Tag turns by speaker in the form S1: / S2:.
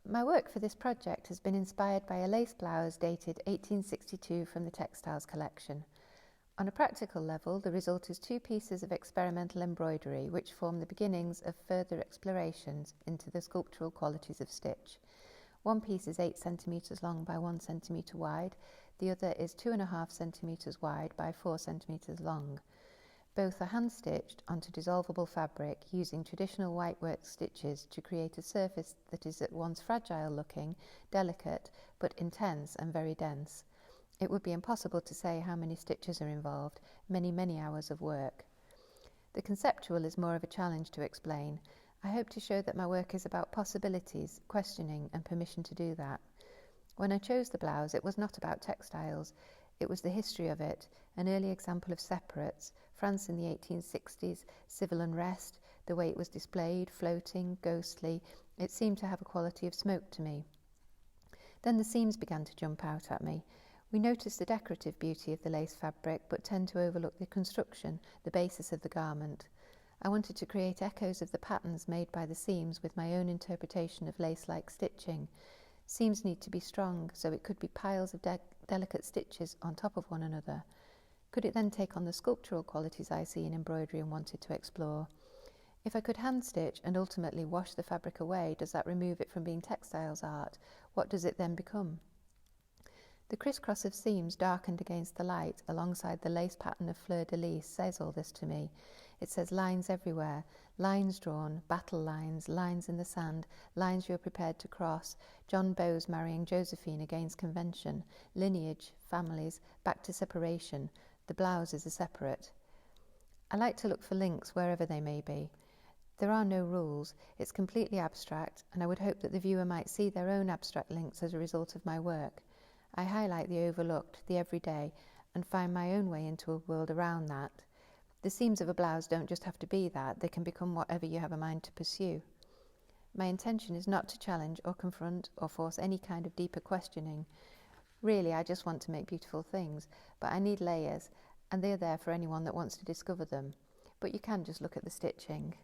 S1: My work for this project has been inspired by a lace blouse dated 1862 from the textiles collection. On a practical level, the result is 2 pieces of experimental embroidery which form the beginnings of further explorations into the sculptural qualities of stitch. One piece is 8 centimetres long by 1 centimetre wide, the other is 2.5 centimetres wide by 4 centimetres long. Both are hand-stitched onto dissolvable fabric using traditional whitework stitches to create a surface that is at once fragile-looking, delicate, but intense and very dense. It would be impossible to say how many stitches are involved, many hours of work. The conceptual is more of a challenge to explain. I hope to show that my work is about possibilities, questioning and permission to do that. When I chose the blouse, it was not about textiles. It was the history of it, an early example of separates, France in the 1860s, civil unrest, the way it was displayed, floating, ghostly. It seemed to have a quality of smoke to me. Then the seams began to jump out at me. We notice the decorative beauty of the lace fabric, but tend to overlook the construction, the basis of the garment. I wanted to create echoes of the patterns made by the seams with my own interpretation of lace-like stitching. Seams need to be strong, so it could be piles of delicate stitches on top of one another. Could it then take on the sculptural qualities I see in embroidery and wanted to explore? If I could hand stitch and ultimately wash the fabric away, does that remove it from being textiles art? What does it then become? The crisscross of seams darkened against the light alongside the lace pattern of fleur-de-lis says all this to me. It says lines everywhere, lines drawn, battle lines, lines in the sand, lines you're prepared to cross, John Bowes marrying Josephine against convention, lineage, families, back to separation. The blouse is a separate. I like to look for links wherever they may be. There are no rules, it's completely abstract, and I would hope that the viewer might see their own abstract links as a result of my work. I highlight the overlooked, the everyday, and find my own way into a world around that. The seams of a blouse don't just have to be that, they can become whatever you have a mind to pursue. My intention is not to challenge or confront or force any kind of deeper questioning. Really, I just want to make beautiful things, but I need layers, and they're there for anyone that wants to discover them. But you can just look at the stitching.